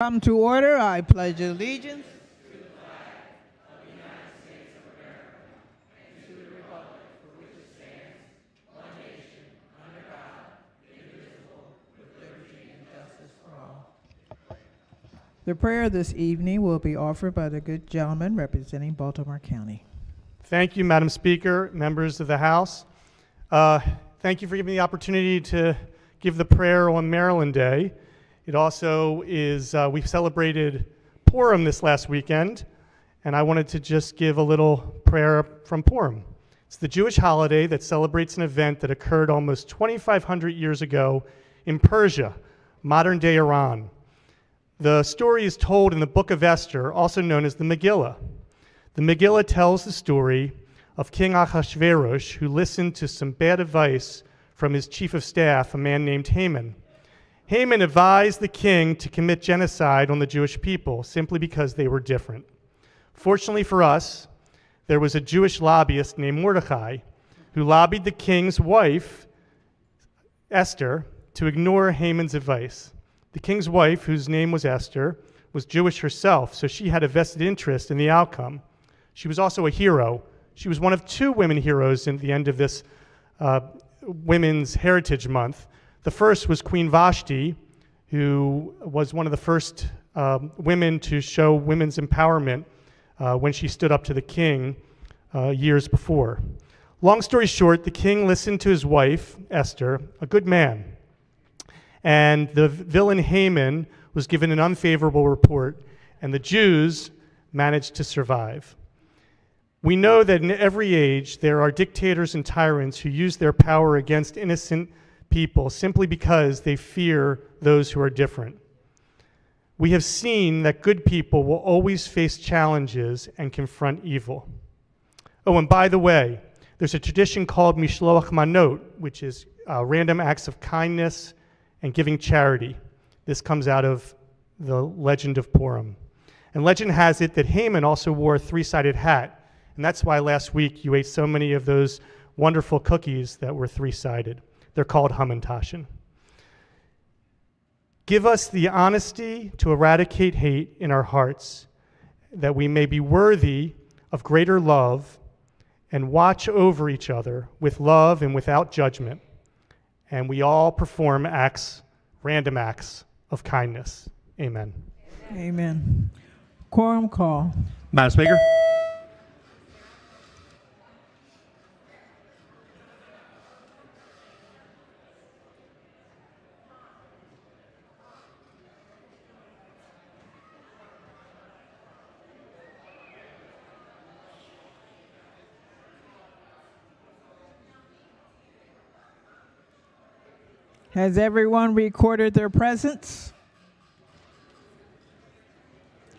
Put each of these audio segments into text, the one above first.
Come to order. I pledge allegiance. The prayer this evening will be offered by the good gentleman representing Baltimore County. Thank you, Madam Speaker, members of the House. Thank you for giving me the opportunity to give the prayer on Maryland Day. It also is, we celebrated Purim this last weekend, and I wanted to just give a little prayer from Purim. It's the Jewish holiday that celebrates an event that occurred almost 2,500 years ago in Persia, modern-day Iran. The story is told in the Book of Esther, also known as the Megillah. The Megillah tells the story of King Ahasuerus, who listened to some bad advice from his chief of staff, a man named Haman. Haman advised the king to commit genocide on the Jewish people simply because they were different. Fortunately for us, there was a Jewish lobbyist named Mordecai who lobbied the king's wife, Esther, to ignore Haman's advice. The king's wife, whose name was Esther, was Jewish herself, so she had a vested interest in the outcome. She was also a hero. She was one of two women heroes at the end of this Women's Heritage Month. The first was Queen Vashti, who was one of the first women to show women's empowerment when she stood up to the king years before. Long story short, the king listened to his wife, Esther, a good man, and the villain Haman was given an unfavorable report, and the Jews managed to survive. We know that in every age there are dictators and tyrants who use their power against innocent people simply because they fear those who are different. We have seen that good people will always face challenges and confront evil. Oh, and by the way, there's a tradition called Mishloach Manot, which is random acts of kindness and giving charity. This comes out of the legend of Purim. And legend has it that Haman also wore a three-sided hat, and that's why last week you ate so many of those wonderful cookies that were three-sided. They're called Hamantaschen. Give us the honesty to eradicate hate in our hearts, that we may be worthy of greater love and watch over each other with love and without judgment. And we all perform acts, random acts of kindness. Amen. Amen. Quorum call. Madam Speaker. Has everyone recorded their presence?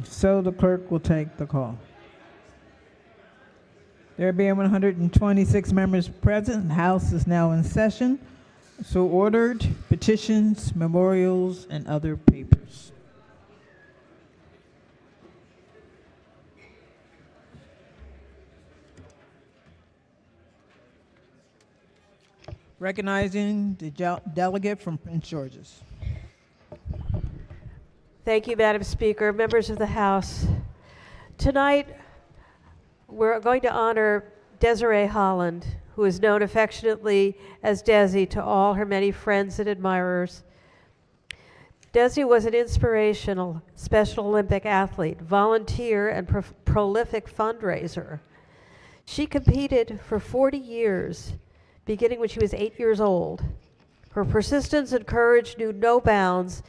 So the clerk will take the call. There being 126 members present, the House is now in session. So ordered, petitions, memorials, and other papers. Recognizing the delegate from Prince George's. Thank you, Madam Speaker, members of the House. Tonight, we're going to honor Desiree Holland, who is known affectionately as Desi to all her many friends and admirers. Desi was an inspirational Special Olympic athlete, volunteer, and prolific fundraiser. She competed for 40 years, beginning when she was 8 years old. Her persistence and courage knew no bounds,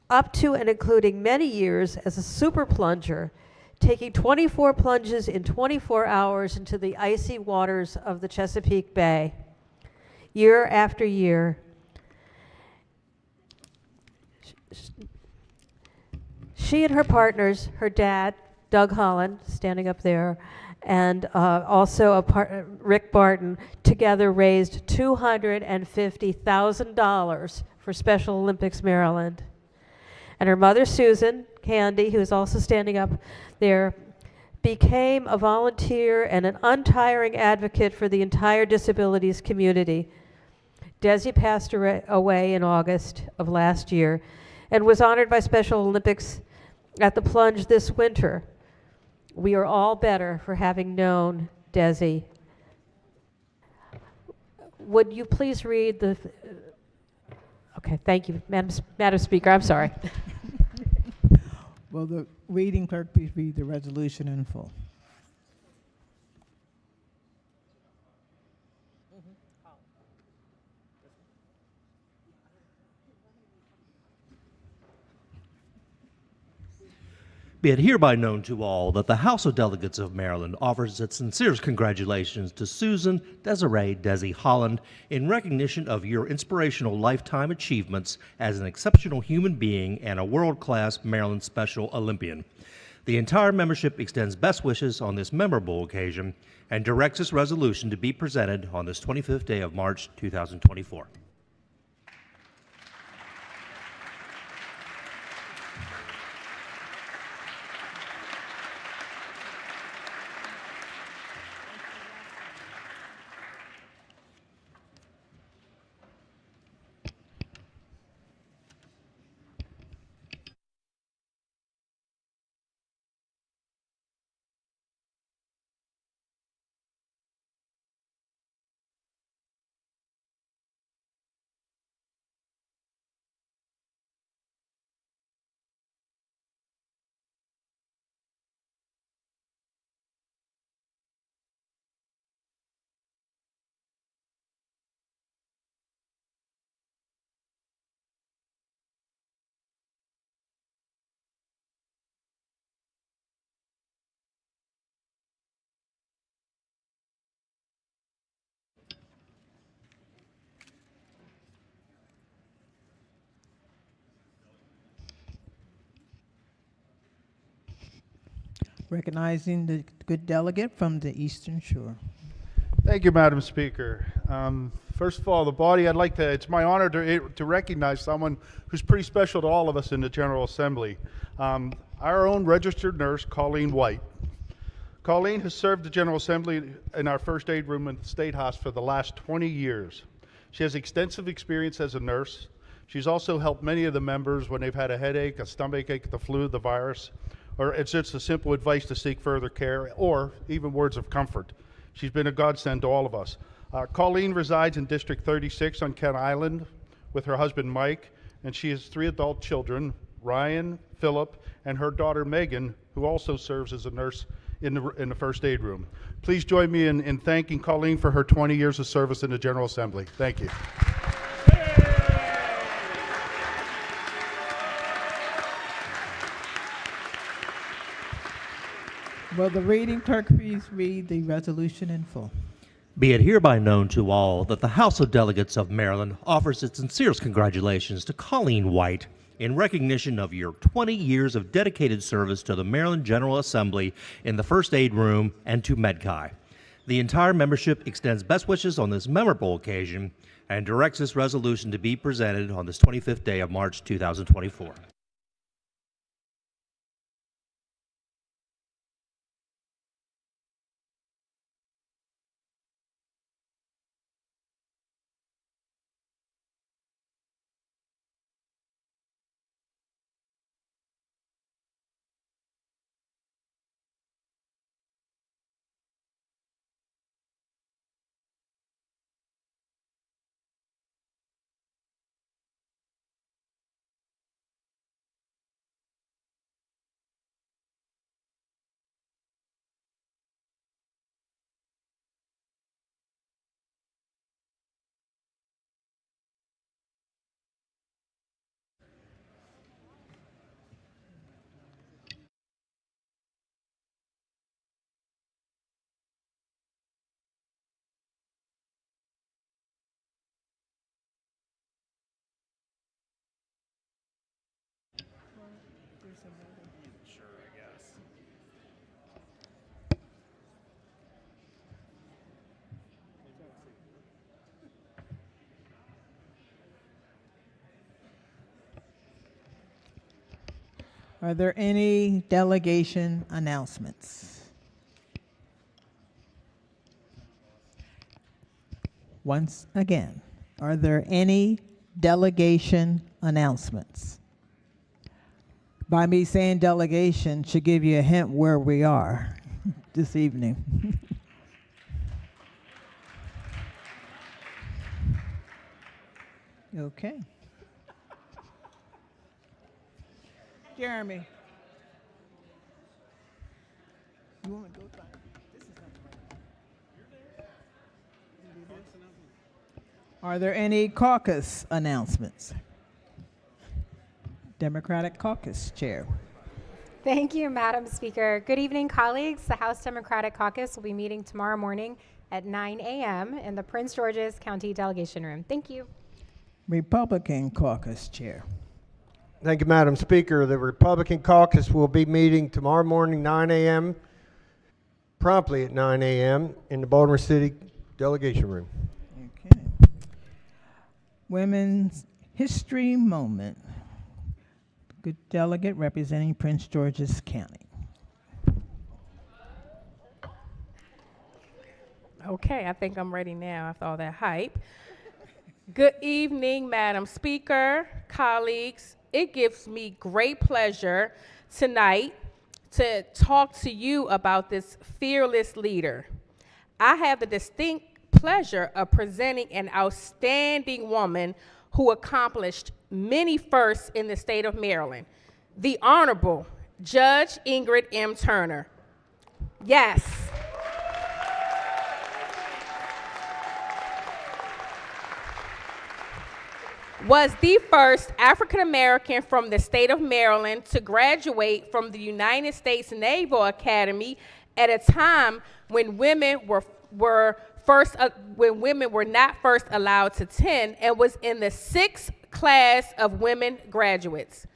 up to and including many years as a super plunger, taking 24 plunges in 24 hours into the icy waters of the Chesapeake Bay, year after year. She and her partners, her dad, Doug Holland, standing up there, and also Rick Barton, together raised $250,000 for Special Olympics Maryland. And her mother, Susan Candy, who is also standing up there, became a volunteer and an untiring advocate for the entire disabilities community. Desi passed away in August of last year, and was honored by Special Olympics at the plunge this winter. We are all better for having known Desi. Would you please read the... Okay, thank you, Madam Speaker, I'm sorry. Will the reading clerk please read the resolution in full? Be it hereby known to all that the House of Delegates of Maryland offers its sincerest congratulations to Susan Desiree Desi Holland in recognition of your inspirational lifetime achievements as an exceptional human being and a world-class Maryland Special Olympian. The entire membership extends best wishes on this memorable occasion and directs this resolution to be presented on this 25th day of March 2024. Recognizing the good delegate from the Eastern Shore. Thank you, Madam Speaker. First of all, the body, it's my honor to recognize someone who's pretty special to all of us in the General Assembly. Our own registered nurse, Colleen White. Colleen has served the General Assembly in our first aid room at the State Hospital for the last 20 years. She has extensive experience as a nurse. She's also helped many of the members when they've had a headache, a stomachache, the flu, the virus, or it's just a simple advice to seek further care, or even words of comfort. She's been a godsend to all of us. Colleen resides in District 36 on Kent Island with her husband Mike, and she has 3 adult children, Ryan, Philip, and her daughter Megan, who also serves as a nurse in the first aid room. Please join me in thanking Colleen for her 20 years of service in the General Assembly. Thank you. Will the reading clerk please read the resolution in full? Be it hereby known to all that the House of Delegates of Maryland offers its sincerest congratulations to Colleen White in recognition of your 20 years of dedicated service to the Maryland General Assembly in the First Aid Room and to MedChi. The entire membership extends best wishes on this memorable occasion and directs this resolution to be presented on this 25th day of March 2024. Are there any delegation announcements? Once again, are there any delegation announcements? by me saying delegation should give you a hint where we are this evening. Okay. Jeremy. You want me to go find it? This is not the right one. Are there any caucus announcements? Democratic Caucus Chair. Thank you, Madam Speaker. Good evening, colleagues. The House Democratic Caucus will be meeting tomorrow morning at 9 a.m. in the Prince George's County Delegation Room. Thank you. Republican Caucus Chair. Thank you, Madam Speaker. The Republican caucus will be meeting tomorrow morning, 9 a.m., promptly at 9 a.m. in the Baltimore City Delegation Room. Okay. Women's History Moment. Good delegate representing Prince George's County. Okay, I think I'm ready now after all that hype. Good evening, Madam Speaker, colleagues. It gives me great pleasure tonight to talk to you about this fearless leader. I have the distinct pleasure of presenting an outstanding woman who accomplished many firsts in the state of Maryland, the Honorable Judge Ingrid M. Turner. Yes. Was the first African American from the state of Maryland to graduate from the United States Naval Academy at a time when women were not first allowed to attend, and was in the 6th class of women graduates.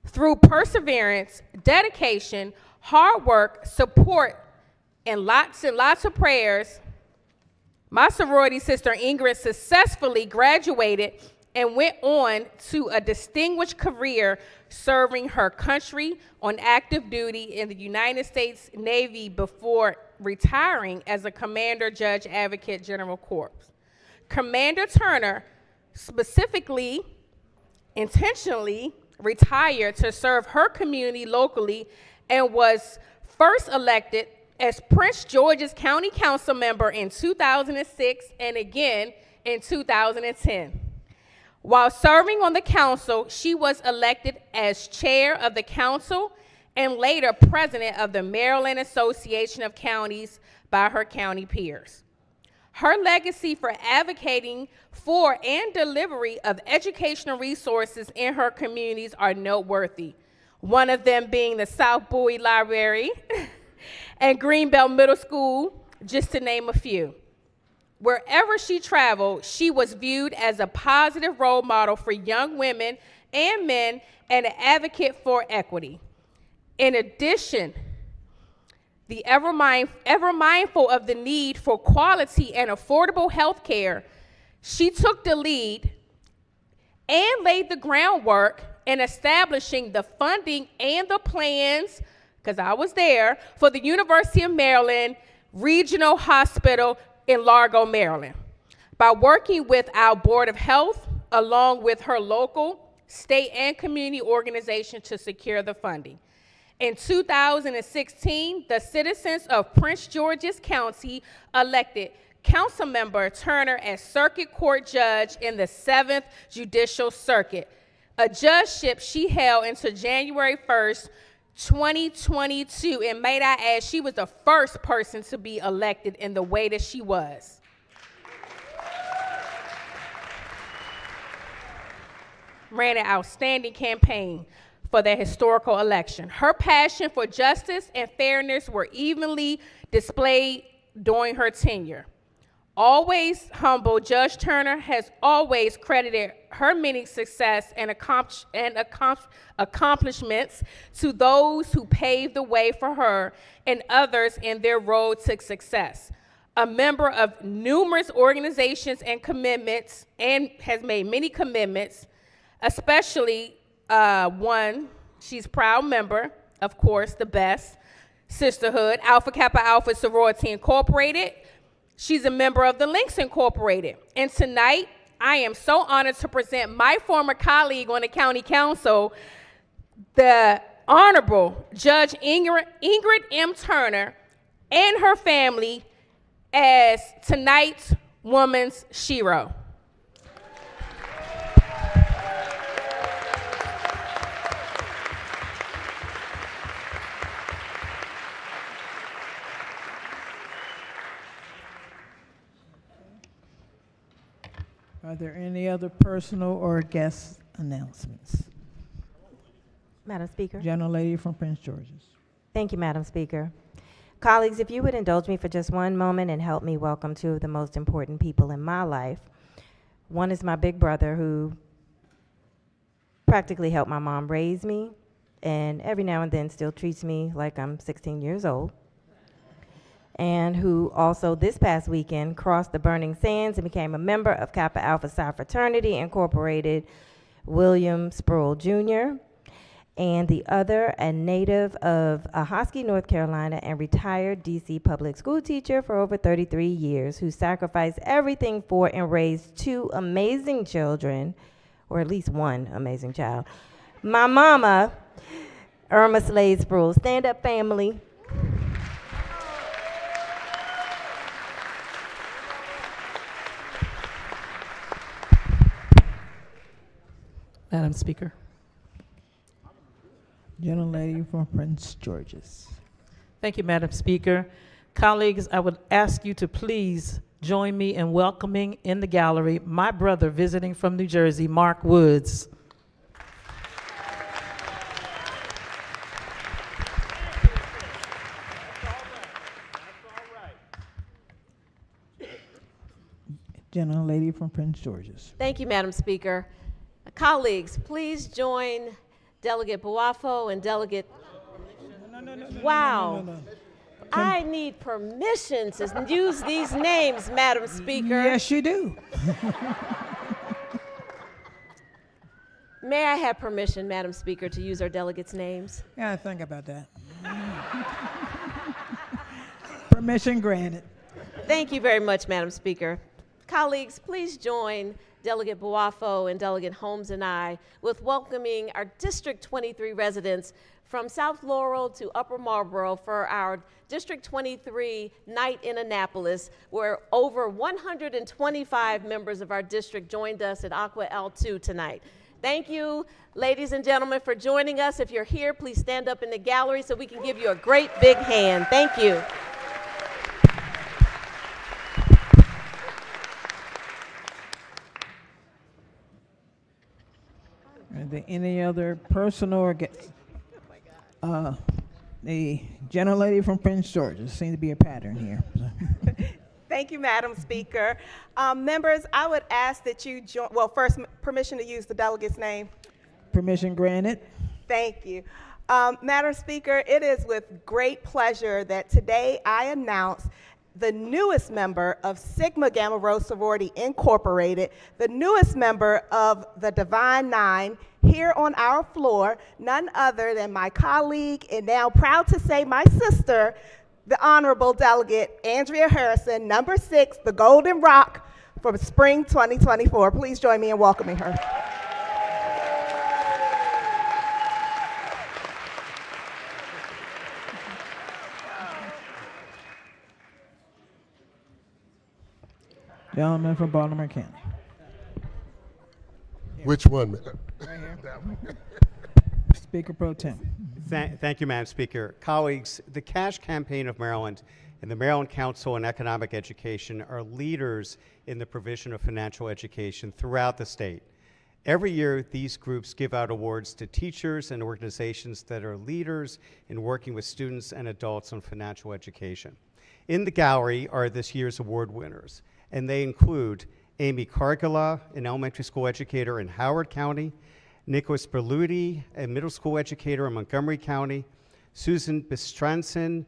Through perseverance, dedication, hard work, support, and lots of prayers, my sorority sister Ingrid successfully graduated and went on to a distinguished career serving her country on active duty in the United States Navy before retiring as a Commander Judge Advocate General Corps. Commander Turner specifically, intentionally retired to serve her community locally and was first elected as Prince George's County Council member in 2006 and again in 2010. While serving on the council, she was elected as chair of the council and later president of the Maryland Association of Counties by her county peers. Her legacy for advocating for and delivery of educational resources in her communities are noteworthy, one of them being the South Bowie Library and Greenbelt Middle School, just to name a few. Wherever she traveled, she was viewed as a positive role model for young women and men and an advocate for equity. In addition, ever mindful of the need for quality and affordable health care, she took the lead and laid the groundwork in establishing the funding and the plans, because I was there, for the University of Maryland Regional Hospital in Largo, Maryland, by working with our Board of Health, along with her local, state, and community organization to secure the funding. In 2016, the citizens of Prince George's County elected Councilmember Turner as Circuit Court Judge in the 7th Judicial Circuit, a judgeship she held until January 1st, 2022, and might I add, she was the first person to be elected in the way that she was. Ran an outstanding campaign for the historical election. Her passion for justice and fairness were evenly displayed during her tenure. Always humble, Judge Turner has always credited her many success and accomplishments to those who paved the way for her and others in their road to success. A member of numerous organizations and commitments, and has made many commitments, especially one, she's proud member, of course, the best, Sisterhood, Alpha Kappa Alpha Sorority Incorporated. She's a member of the Links Incorporated. And tonight, I am so honored to present my former colleague on the County Council, the Honorable Judge Ingrid M. Turner and her family as tonight's Woman's Shero. Are there any other personal or guest announcements? Madam Speaker. Gentlelady from Prince George's. Thank you, Madam Speaker. Colleagues, if you would indulge me for just one moment and help me welcome two of the most important people in my life. One is my big brother, who practically helped my mom raise me, and every now and then still treats me like I'm 16 years old, and who also this past weekend crossed the burning sands and became a member of Kappa Alpha Psi Fraternity Incorporated, William Sproul Jr., and the other, a native of Ahoskie, North Carolina, and retired DC public school teacher for over 33 years, who sacrificed everything for and raised two amazing children, or at least one amazing child. My mama, Irma Slade Sproul. Stand up, family. Madam Speaker. Gentlelady from Prince George's. Thank you, Madam Speaker. Colleagues, I would ask you to please join me in welcoming in the gallery my brother visiting from New Jersey, Mark Woods. Gentlelady from Prince George's. Thank you, Madam Speaker. Colleagues, please join Delegate Boafo and Delegate... Wow. I need permission to use these names, Madam Speaker. Yes, you do. May I have permission, Madam Speaker, to use our delegates' names? Yeah, think about that. Permission granted. Thank you very much, Madam Speaker. Colleagues, please join Delegate Boafo and Delegate Holmes and I with welcoming our District 23 residents from South Laurel to Upper Marlboro for our District 23 night in Annapolis, where over 125 members of our district joined us at Aqua L2 tonight. Thank you, ladies and gentlemen, for joining us. If you're here, please stand up in the gallery so we can give you a great big hand. Thank you. Are there any other personal or the gentlelady from Prince George's seems to be a pattern here. Thank you, Madam Speaker. Members, I would ask that you join, well, first, permission to use the delegate's name. Permission granted. Thank you. Madam Speaker, it is with great pleasure that today I announce the newest member of Sigma Gamma Rho Sorority Incorporated, the newest member of the Divine Nine, here on our floor, none other than my colleague and now proud to say my sister, the Honorable Delegate Andrea Harrison, number 6, the Golden Rock, for spring 2024. Please join me in welcoming her. Gentleman from Baltimore County. Which one? Right here. Speaker Pro Tem. Thank you, Madam Speaker. Colleagues, the Cash Campaign of Maryland and the Maryland Council on Economic Education are leaders in the provision of financial education throughout the state. Every year, these groups give out awards to teachers and organizations that are leaders in working with students and adults on financial education. In the gallery are this year's award winners, and they include Amy Cargala, an elementary school educator in Howard County, Nicholas Berluti, a middle school educator in Montgomery County, Susan Bistranson,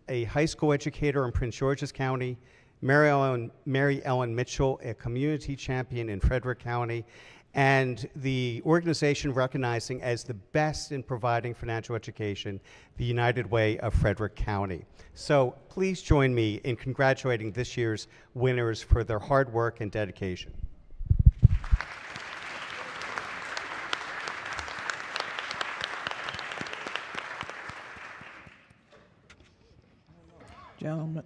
a high school educator in Prince George's County, Mary Ellen Mitchell, a community champion in Frederick County, and the organization recognizing as the best in providing financial education, the United Way of Frederick County. So please join me in congratulating this year's winners for their hard work and dedication. Gentleman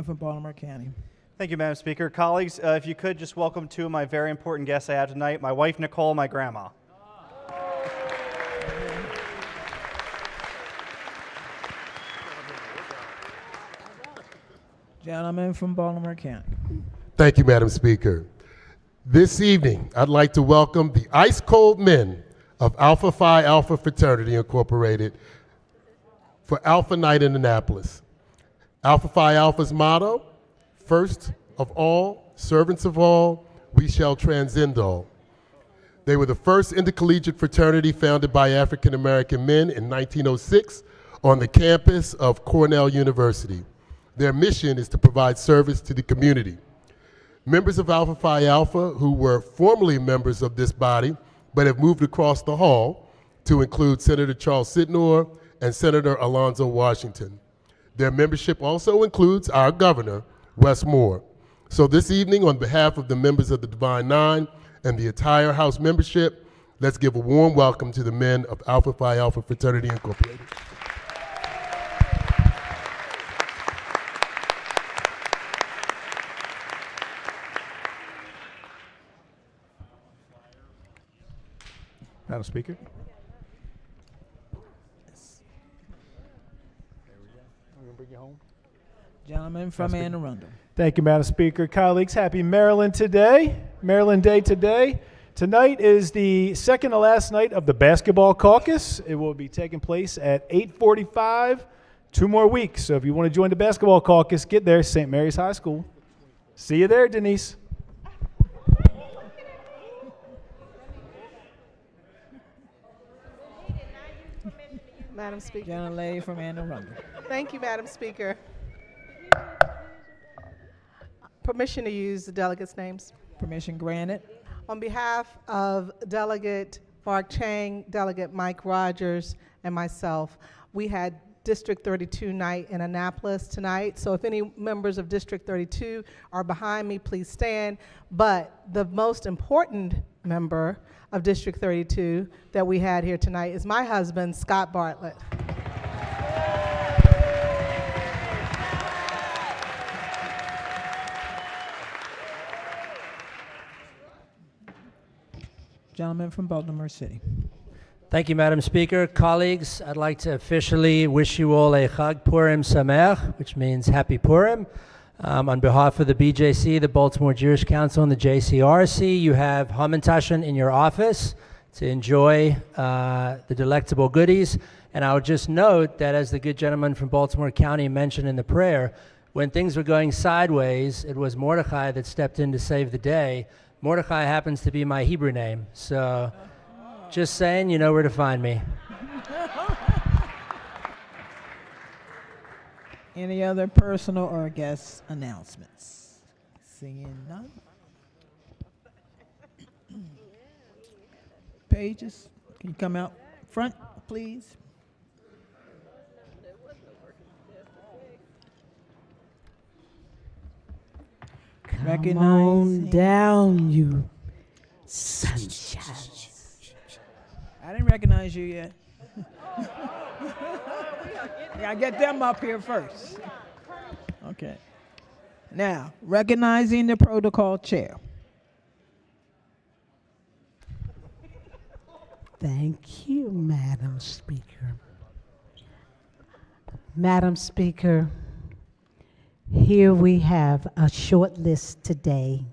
from Baltimore County. Thank you, Madam Speaker. Colleagues, if you could just welcome two of my very important guests I have tonight, my wife, Nicole, and my grandma. Gentleman from Baltimore County. Thank you, Madam Speaker. This evening, I'd like to welcome the ice cold men of Alpha Phi Alpha Fraternity Incorporated for Alpha Night in Annapolis. Alpha Phi Alpha's motto, first of all, servants of all, we shall transcend all. They were the first intercollegiate fraternity founded by African American men in 1906 on the campus of Cornell University. Their mission is to provide service to the community. Members of Alpha Phi Alpha who were formerly members of this body but have moved across the hall to include Senator Charles Sydnor and Senator Alonzo Washington. Their membership also includes our governor, Wes Moore. So this evening, on behalf of the members of the Divine Nine and the entire House membership, let's give a warm welcome to the men of Alpha Phi Alpha Fraternity Incorporated. Madam Speaker. Gentleman from Anne Arundel. Thank you, Madam Speaker. Colleagues, happy Maryland Day today. Tonight is the second to last night of the basketball caucus. It will be taking place at 8:45, 2 more weeks. So if you want to join the basketball caucus, get there, St. Mary's High School. See you there, Denise. Madam Speaker. Gentle lady from Anne Arundel. Thank you, Madam Speaker. Permission to use the delegates' names. Permission granted. On behalf of Delegate Mark Chang, Delegate Mike Rogers, and myself, we had District 32 night in Annapolis tonight. So if any members of District 32 are behind me, please stand. But the most important member of District 32 that we had here tonight is my husband, Scott Bartlett. Gentleman from Baltimore City. Thank you, Madam Speaker. Colleagues, I'd like to officially wish you all a Chag Purim Sameach, which means Happy Purim. On behalf of the BJC, the Baltimore Jewish Council, and the JCRC, you have Hamantashen in your office to enjoy the delectable goodies. And I would just note that, as the good gentleman from Baltimore County mentioned in the prayer, when things were going sideways, it was Mordechai that stepped in to save the day. Mordechai happens to be my Hebrew name, so just saying, you know where to find me. Any other personal or guest announcements? Seeing none. Pages, can you come out front, please? Come on down, you sunshine. I didn't recognize you yet. I get them up here first. Okay. Now, recognizing the protocol chair. Thank you, Madam Speaker. Madam Speaker, here we have a short list today,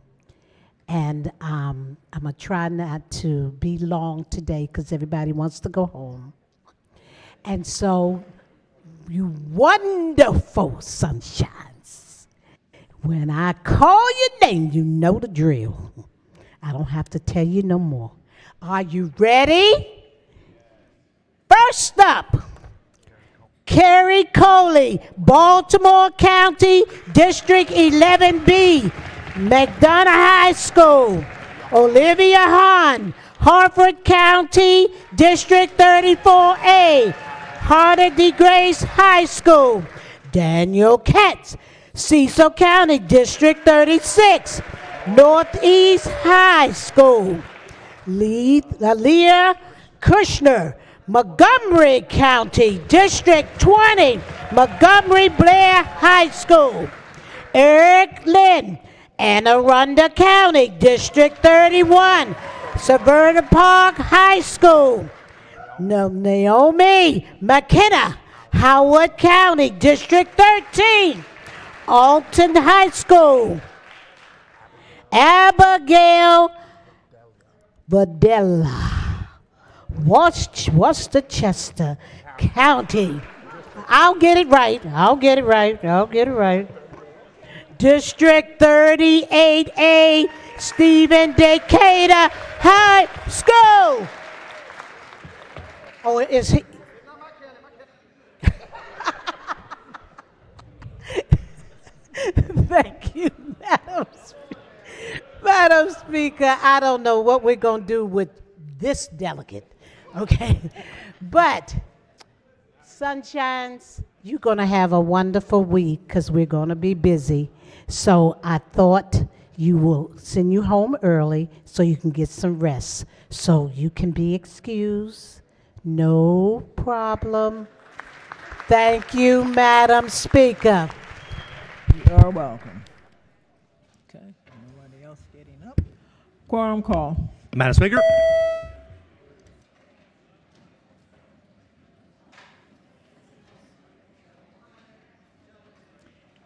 and I'm going to try not to be long today because everybody wants to go home. And so, you wonderful sunshines, when I call your name, you know the drill. I don't have to tell you no more. Are you ready? First up, Carrie Coley, Baltimore County, District 11B, McDonough High School. Olivia Hahn, Harford County, District 34A, Harder D. Grace High School. Daniel Katz, Cecil County, District 36, Northeast High School. Leah Kushner, Montgomery County, District 20, Montgomery Blair High School. Eric Lynn, Anne Arundel County, District 31, Severna Park High School. Naomi McKenna, Howard County, District 13, Alton High School. Abigail Vadella, Worcester County. I'll get it right. District 38A, Stephen Decatur High School. Oh, is he? Thank you, Madam Speaker. Madam Speaker, I don't know what we're going to do with this delegate, okay? But, Sunshines, you're going to have a wonderful week because we're going to be busy. So I thought you will send you home early so you can get some rest. So you can be excused. No problem. Thank you, Madam Speaker. You are welcome. Okay, nobody else getting up. Quorum call. Madam Speaker.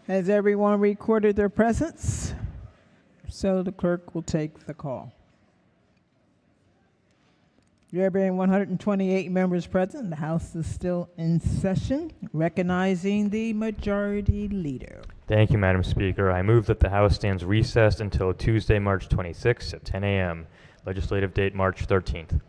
Has everyone recorded their presence? So the clerk will take the call. There being 128 members present, the House is still in session, recognizing the majority leader. Thank you, Madam Speaker. I move that the House stands recessed until Tuesday, March 26th at 10 a.m., legislative date March 13th.